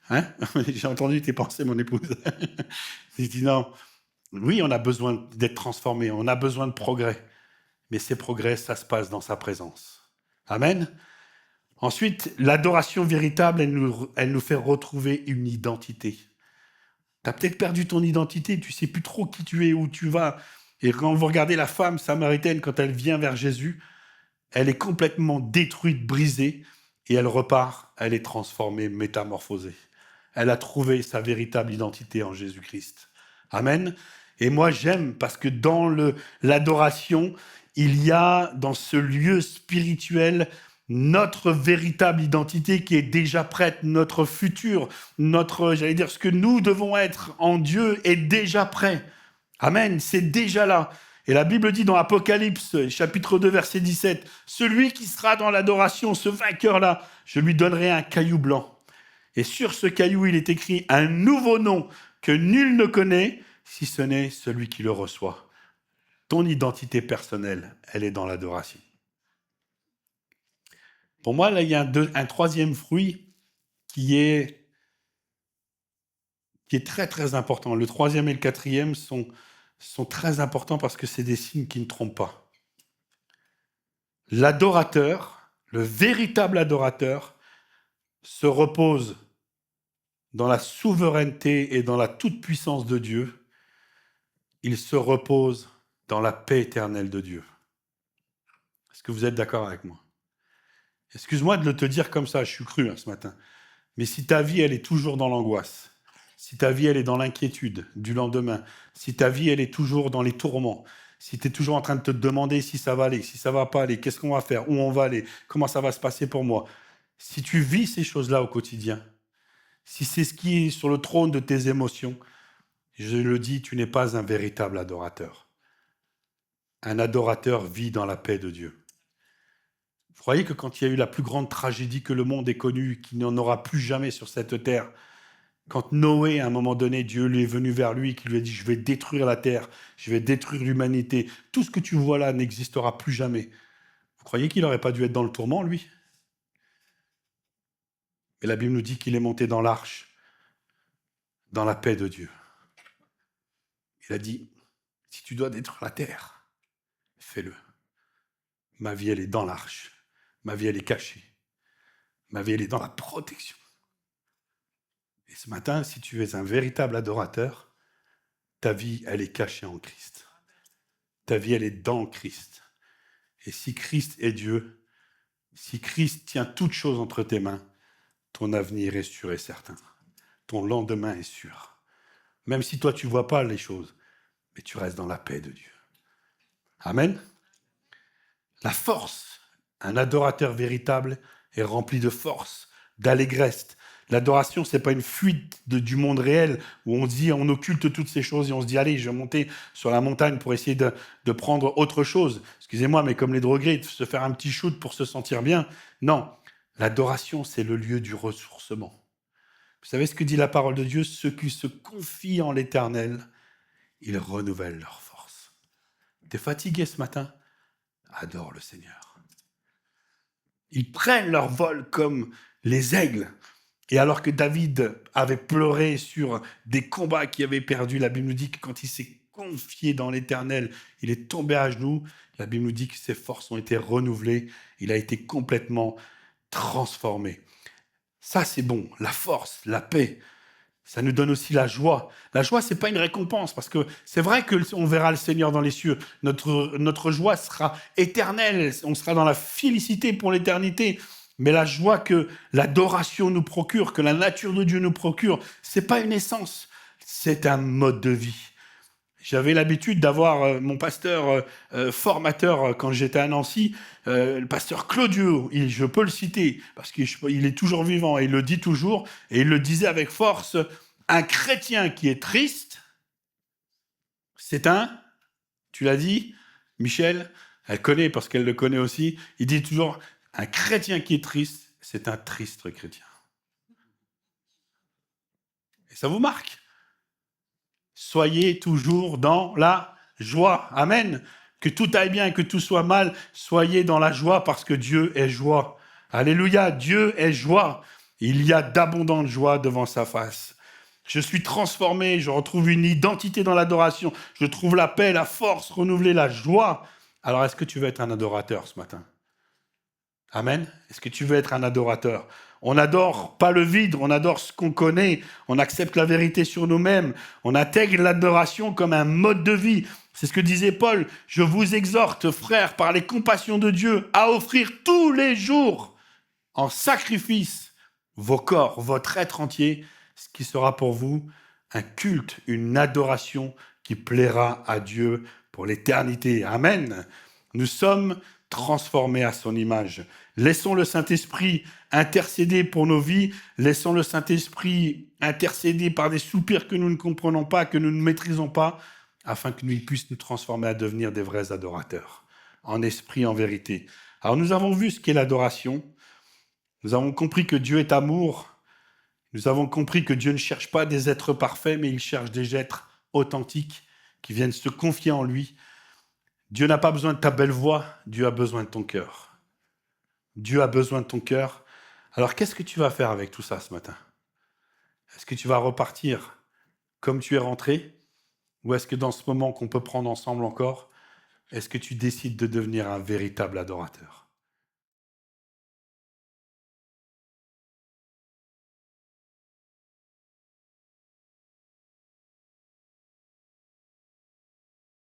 Hein? J'ai entendu tes pensées, mon épouse. Je dis non. Oui, on a besoin d'être transformé, on a besoin de progrès. mais ces progrès, ça se passe dans sa présence. Amen. Ensuite, l'adoration véritable, elle nous fait retrouver une identité. Tu as peut-être perdu ton identité, tu ne sais plus trop qui tu es, où tu vas. Et quand vous regardez la femme samaritaine, quand elle vient vers Jésus, elle est complètement détruite, brisée, et elle repart, elle est transformée, métamorphosée. Elle a trouvé sa véritable identité en Jésus-Christ. Amen. Et moi, j'aime parce que dans l'adoration, il y a dans ce lieu spirituel notre véritable identité qui est déjà prête, notre futur, ce que nous devons être en Dieu est déjà prêt. Amen, c'est déjà là. Et la Bible dit dans Apocalypse, chapitre 2, verset 17, « Celui qui sera dans l'adoration, ce vainqueur-là, je lui donnerai un caillou blanc. Et sur ce caillou, il est écrit un nouveau nom que nul ne connaît, si ce n'est celui qui le reçoit. » Ton identité personnelle, elle est dans l'adoration. Pour moi, là, il y a un troisième fruit qui est très, très important. Le troisième et le quatrième sont très importants parce que c'est des signes qui ne trompent pas. L'adorateur, le véritable adorateur, se repose dans la souveraineté et dans la toute-puissance de Dieu. Il se repose dans la paix éternelle de Dieu. Est-ce que vous êtes d'accord avec moi? Excuse-moi de le te dire comme ça, je suis cru ce matin. Mais si ta vie, elle est toujours dans l'angoisse, si ta vie, elle est dans l'inquiétude du lendemain, si ta vie, elle est toujours dans les tourments, si tu es toujours en train de te demander si ça va aller, si ça va pas aller, qu'est-ce qu'on va faire, où on va aller, comment ça va se passer pour moi, si tu vis ces choses-là au quotidien, si c'est ce qui est sur le trône de tes émotions, je le dis, tu n'es pas un véritable adorateur. Un adorateur vit dans la paix de Dieu. Vous croyez que quand il y a eu la plus grande tragédie que le monde ait connue, qu'il n'y en aura plus jamais sur cette terre, quand Noé, à un moment donné, Dieu lui est venu vers lui, qui lui a dit « Je vais détruire la terre, je vais détruire l'humanité, tout ce que tu vois là n'existera plus jamais ». Vous croyez qu'il n'aurait pas dû être dans le tourment, lui? Mais la Bible nous dit qu'il est monté dans l'arche, dans la paix de Dieu. Il a dit « Si tu dois détruire la terre, fais-le. Ma vie, elle est dans l'arche. Ma vie, elle est cachée. Ma vie, elle est dans la protection. » Et ce matin, si tu es un véritable adorateur, ta vie, elle est cachée en Christ. Ta vie, elle est dans Christ. Et si Christ est Dieu, si Christ tient toutes choses entre tes mains, ton avenir est sûr et certain. Ton lendemain est sûr. Même si toi, tu ne vois pas les choses, mais tu restes dans la paix de Dieu. Amen. La force, un adorateur véritable est rempli de force, d'allégresse. L'adoration, ce n'est pas une fuite du monde réel où on se dit, on occulte toutes ces choses et on se dit, allez, je vais monter sur la montagne pour essayer de prendre autre chose. Excusez-moi, mais comme les drogués, de se faire un petit shoot pour se sentir bien. Non, l'adoration, c'est le lieu du ressourcement. Vous savez ce que dit la parole de Dieu? Ceux qui se confient en l'Éternel, ils renouvellent leur force. T'es fatigué ce matin? Adore le Seigneur. Ils prennent leur vol comme les aigles. Et alors que David avait pleuré sur des combats qu'il avait perdus, la Bible nous dit que quand il s'est confié dans l'Éternel, il est tombé à genoux. La Bible nous dit que ses forces ont été renouvelées. Il a été complètement transformé. Ça, c'est bon. La force, la paix, ça nous donne aussi la joie. La joie, ce n'est pas une récompense, parce que c'est vrai qu'on verra le Seigneur dans les cieux. Notre joie sera éternelle. On sera dans la félicité pour l'éternité. Mais la joie que l'adoration nous procure, que la nature de Dieu nous procure, ce n'est pas une essence, c'est un mode de vie. J'avais l'habitude d'avoir mon pasteur formateur quand j'étais à Nancy, le pasteur Claudio, je peux le citer, parce qu'il est toujours vivant, et il le dit toujours, et il le disait avec force, un chrétien qui est triste, c'est tu l'as dit, Michel, elle connaît parce qu'elle le connaît aussi, il dit toujours, un chrétien qui est triste, c'est un triste chrétien. Et ça vous marque? Soyez toujours dans la joie. Amen. Que tout aille bien, que tout soit mal, soyez dans la joie parce que Dieu est joie. Alléluia, Dieu est joie. Il y a d'abondantes joies devant sa face. Je suis transformé, je retrouve une identité dans l'adoration. Je trouve la paix, la force renouvelée, la joie. Alors, est-ce que tu veux être un adorateur ce matin? Amen. Est-ce que tu veux être un adorateur? On n'adore pas le vide, on adore ce qu'on connaît, on accepte la vérité sur nous-mêmes, on intègre l'adoration comme un mode de vie. C'est ce que disait Paul. Je vous exhorte, frères, par les compassions de Dieu, à offrir tous les jours en sacrifice vos corps, votre être entier, ce qui sera pour vous un culte, une adoration qui plaira à Dieu pour l'éternité. Amen. Nous sommes transformés à son image. Laissons le Saint-Esprit intercéder pour nos vies. Laissons le Saint-Esprit intercéder par des soupirs que nous ne comprenons pas, que nous ne maîtrisons pas, afin qu'il puisse nous transformer à devenir des vrais adorateurs, en esprit, en vérité. Alors nous avons vu ce qu'est l'adoration. Nous avons compris que Dieu est amour. Nous avons compris que Dieu ne cherche pas des êtres parfaits, mais il cherche des êtres authentiques qui viennent se confier en lui. Dieu n'a pas besoin de ta belle voix, Dieu a besoin de ton cœur. Dieu a besoin de ton cœur. Alors qu'est-ce que tu vas faire avec tout ça ce matin? Est-ce que tu vas repartir comme tu es rentré? Ou est-ce que dans ce moment qu'on peut prendre ensemble encore, est-ce que tu décides de devenir un véritable adorateur?